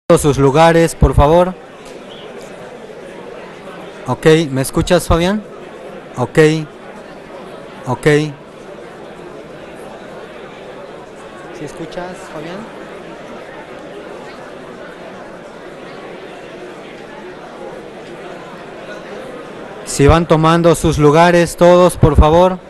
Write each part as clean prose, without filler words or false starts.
Todos sus lugares, por favor. Ok, ¿me escuchas, Fabián? Ok, ok. ¿Sí escuchas, Fabián? Si van tomando sus lugares todos, por favor.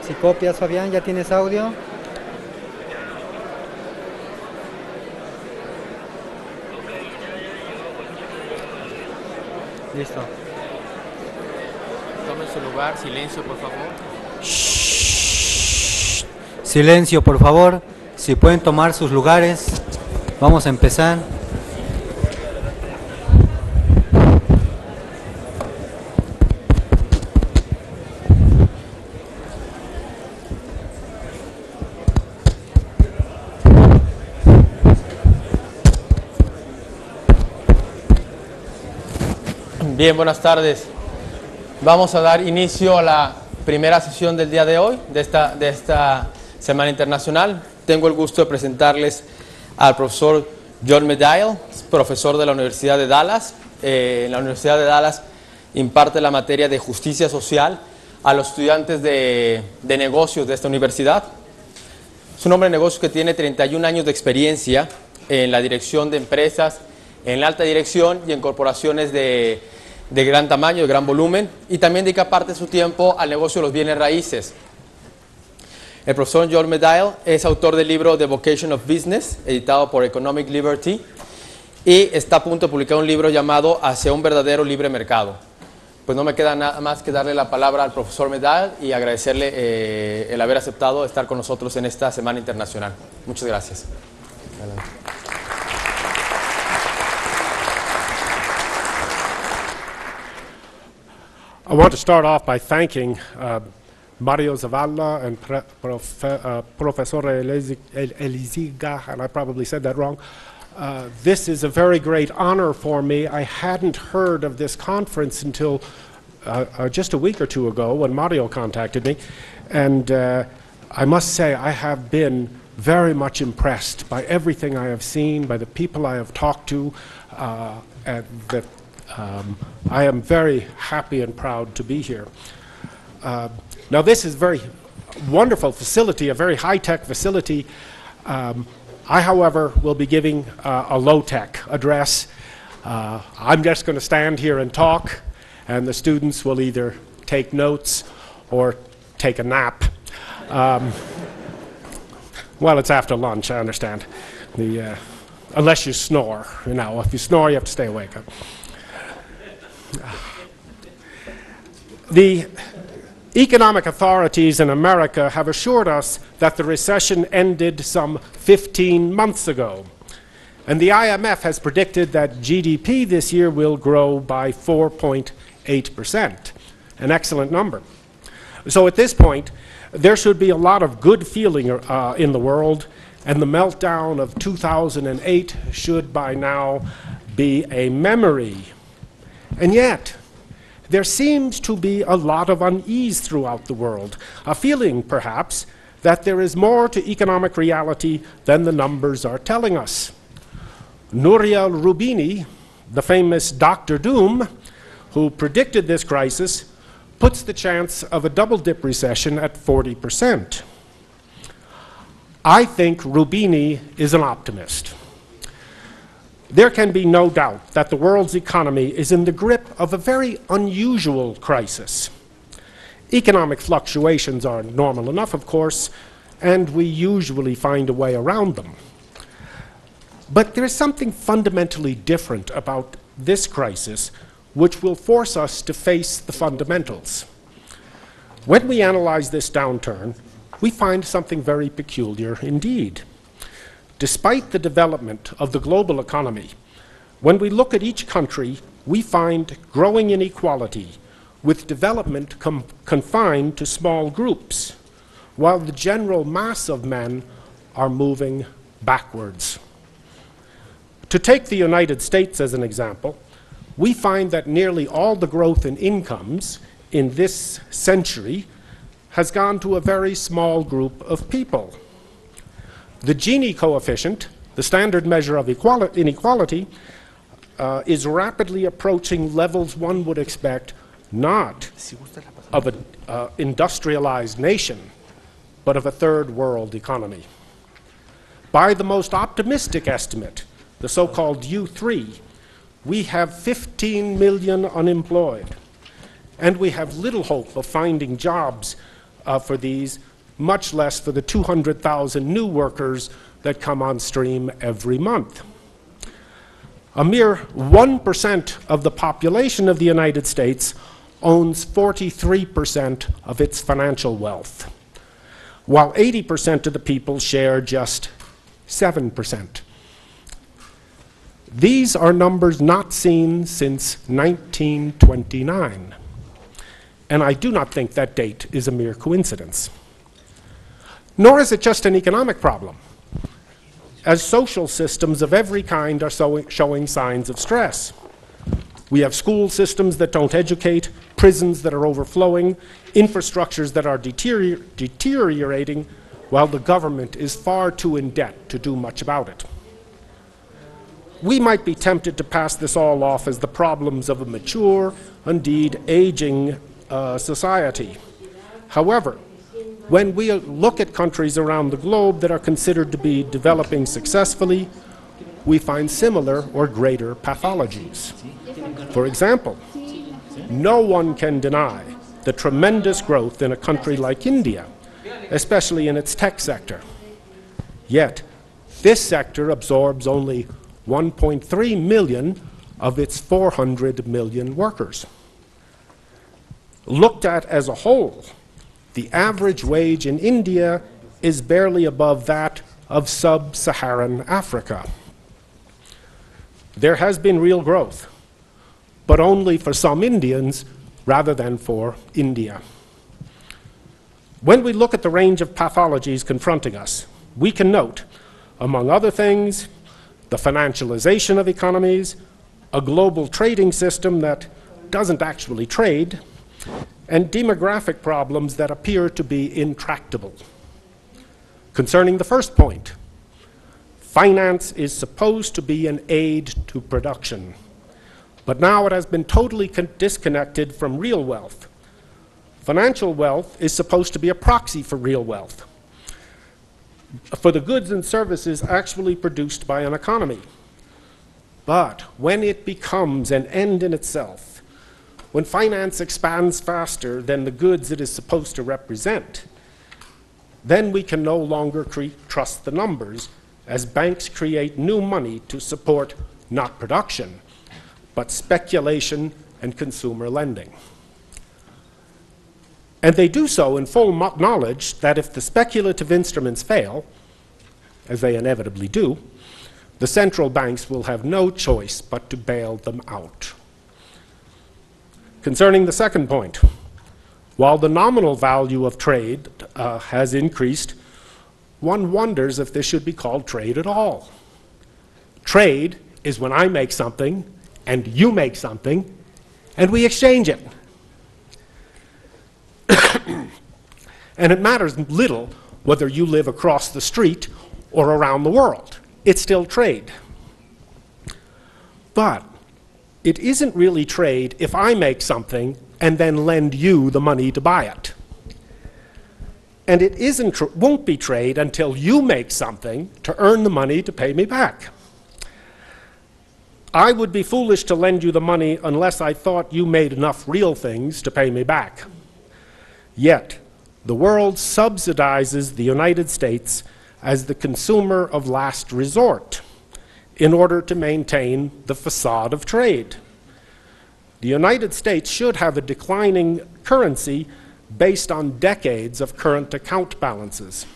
Si copias, Fabián, ¿ya tienes audio? Listo. Tomen su lugar, silencio por favor. Shh. Silencio, por favor. Si pueden tomar sus lugares, vamos a empezar. Bien, buenas tardes. Vamos a dar inicio a la primera sesión del día de hoy, de esta Semana Internacional. Tengo el gusto de presentarles al profesor John Médaille, profesor de la Universidad de Dallas. En la Universidad de Dallas imparte la materia de justicia social a los estudiantes de negocios de esta universidad. Es un hombre de negocios que tiene 31 años de experiencia en la dirección de empresas, en la alta dirección y en corporaciones de gran tamaño, de gran volumen, y también dedica parte de su tiempo al negocio de los bienes raíces. El profesor John Médaille es autor del libro The Vocation of Business, editado por Economic Liberty, y está a punto de publicar un libro llamado Hacia un verdadero libre mercado. Pues no me queda nada más que darle la palabra al profesor Médaille y agradecerle el haber aceptado estar con nosotros en esta Semana Internacional. Muchas gracias. Adelante. I want to start off by thanking Mario Zavala and Professor Eliziga, and I probably said that wrong. This is a very great honor for me. I hadn't heard of this conference until just a week or two ago when Mario contacted me, and I must say I have been very much impressed by everything I have seen, by the people I have talked to, and I am very happy and proud to be here. Now this is a very wonderful facility, a very high-tech facility. I, however, will be giving a low-tech address. I'm just going to stand here and talk, and the students will either take notes or take a nap. Well, it's after lunch, I understand. Unless you snore, you know. If you snore, you have to stay awake. The economic authorities in America have assured us that the recession ended some 15 months ago. And the IMF has predicted that GDP this year will grow by 4.8%, an excellent number. So at this point, there should be a lot of good feeling in the world, and the meltdown of 2008 should by now be a memory. And yet, there seems to be a lot of unease throughout the world, a feeling, perhaps, that there is more to economic reality than the numbers are telling us. Nouriel Roubini, the famous Dr. Doom, who predicted this crisis, puts the chance of a double-dip recession at 40%. I think Roubini is an optimist. There can be no doubt that the world's economy is in the grip of a very unusual crisis. Economic fluctuations are normal enough, of course, and we usually find a way around them. But there is something fundamentally different about this crisis which will force us to face the fundamentals. When we analyze this downturn, we find something very peculiar indeed. Despite the development of the global economy, when we look at each country, we find growing inequality, with development confined to small groups, while the general mass of men are moving backwards. To take the United States as an example, we find that nearly all the growth in incomes in this century has gone to a very small group of people. The Gini coefficient, the standard measure of inequality, is rapidly approaching levels one would expect not of an industrialized nation, but of a third world economy. By the most optimistic estimate, the so-called U3, we have 15 million unemployed, and we have little hope of finding jobs for these, much less for the 200,000 new workers that come on stream every month. A mere 1% of the population of the United States owns 43% of its financial wealth, while 80% of the people share just 7%. These are numbers not seen since 1929, and I do not think that date is a mere coincidence. Nor is it just an economic problem, as social systems of every kind are showing signs of stress. We have school systems that don't educate, prisons that are overflowing, infrastructures that are deteriorating, while the government is far too in debt to do much about it. We might be tempted to pass this all off as the problems of a mature, indeed aging society. However, when we look at countries around the globe that are considered to be developing successfully, we find similar or greater pathologies. For example, no one can deny the tremendous growth in a country like India, especially in its tech sector. Yet, this sector absorbs only 1.3 million of its 400 million workers. Looked at as a whole, the average wage in India is barely above that of sub-Saharan Africa. There has been real growth, but only for some Indians rather than for India. When we look at the range of pathologies confronting us, we can note, among other things, the financialization of economies, a global trading system that doesn't actually trade, and demographic problems that appear to be intractable. Concerning the first point, finance is supposed to be an aid to production, but now it has been totally disconnected from real wealth. Financial wealth is supposed to be a proxy for real wealth, for the goods and services actually produced by an economy. But when it becomes an end in itself, when finance expands faster than the goods it is supposed to represent, then we can no longer trust the numbers, as banks create new money to support not production, but speculation and consumer lending. And they do so in full knowledge that if the speculative instruments fail, as they inevitably do, the central banks will have no choice but to bail them out. Concerning the second point, while the nominal value of trade has increased, one wonders if this should be called trade at all. Trade is when I make something and you make something and we exchange it. And it matters little whether you live across the street or around the world. It's still trade. But it isn't really trade if I make something and then lend you the money to buy it. And it won't be trade until you make something to earn the money to pay me back. I would be foolish to lend you the money unless I thought you made enough real things to pay me back. Yet, the world subsidizes the United States as the consumer of last resort in order to maintain the facade of trade. The United States should have a declining currency based on decades of current account balances,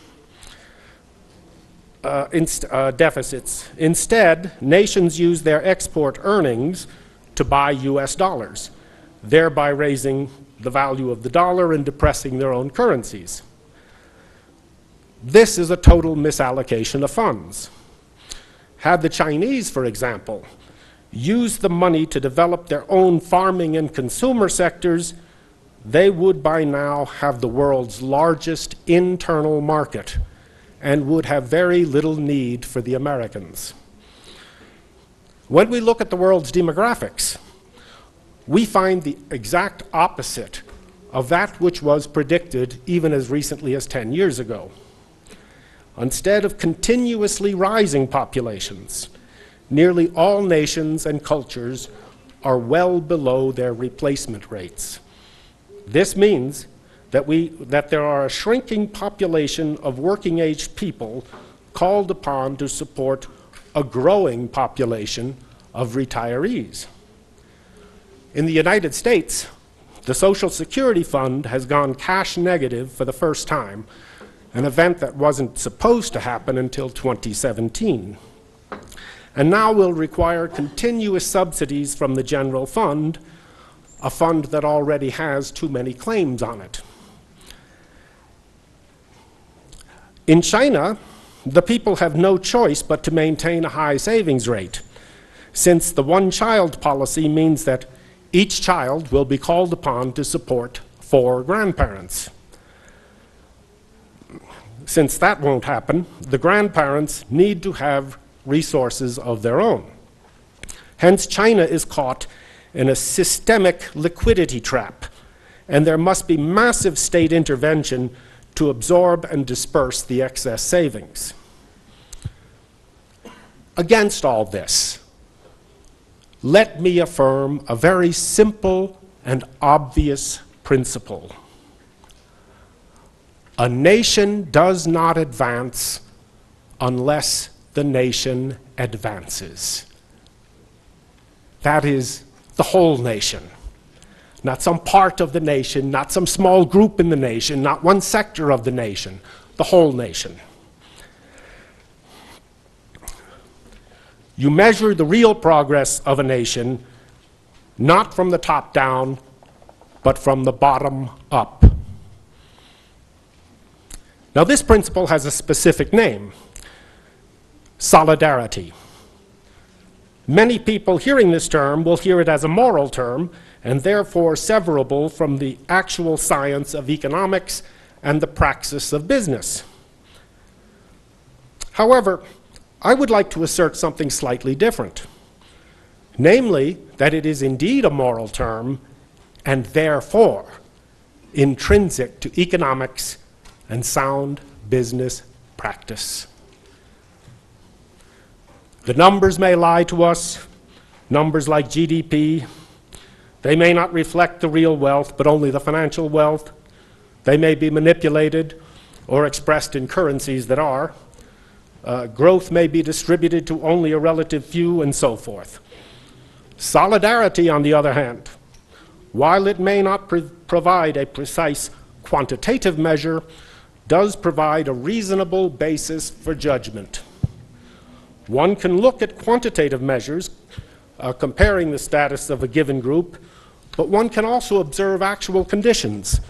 deficits. Instead, nations use their export earnings to buy US dollars, thereby raising the value of the dollar and depressing their own currencies. This is a total misallocation of funds. Had the Chinese, for example, used the money to develop their own farming and consumer sectors, they would by now have the world's largest internal market and would have very little need for the Americans. When we look at the world's demographics, we find the exact opposite of that which was predicted even as recently as 10 years ago. Instead of continuously rising populations, nearly all nations and cultures are well below their replacement rates. This means that there are a shrinking population of working-age people called upon to support a growing population of retirees. In the United States, the Social Security Fund has gone cash negative for the first time, an event that wasn't supposed to happen until 2017, and now will require continuous subsidies from the general fund, a fund that already has too many claims on it. In China, the people have no choice but to maintain a high savings rate, since the one-child policy means that each child will be called upon to support 4 grandparents. Since that won't happen, the grandparents need to have resources of their own. Hence, China is caught in a systemic liquidity trap, and there must be massive state intervention to absorb and disperse the excess savings. Against all this, let me affirm a very simple and obvious principle. A nation does not advance unless the nation advances. That is the whole nation, not some part of the nation, not some small group in the nation, not one sector of the nation, the whole nation. You measure the real progress of a nation not from the top down, but from the bottom up. Now, this principle has a specific name: solidarity. Many people hearing this term will hear it as a moral term, and therefore severable from the actual science of economics and the praxis of business. However, I would like to assert something slightly different, namely that it is indeed a moral term and therefore intrinsic to economics and sound business practice. The numbers may lie to us, numbers like GDP. They may not reflect the real wealth, but only the financial wealth. They may be manipulated or expressed in currencies that are. Growth may be distributed to only a relative few, and so forth. Solidarity, on the other hand, while it may not provide a precise quantitative measure, does provide a reasonable basis for judgment. One can look at quantitative measures comparing the status of a given group, but one can also observe actual conditions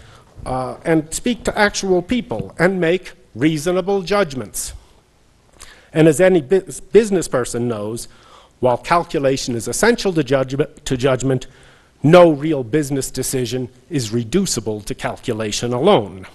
and speak to actual people and make reasonable judgments. And as any business person knows, while calculation is essential to judgment, no real business decision is reducible to calculation alone.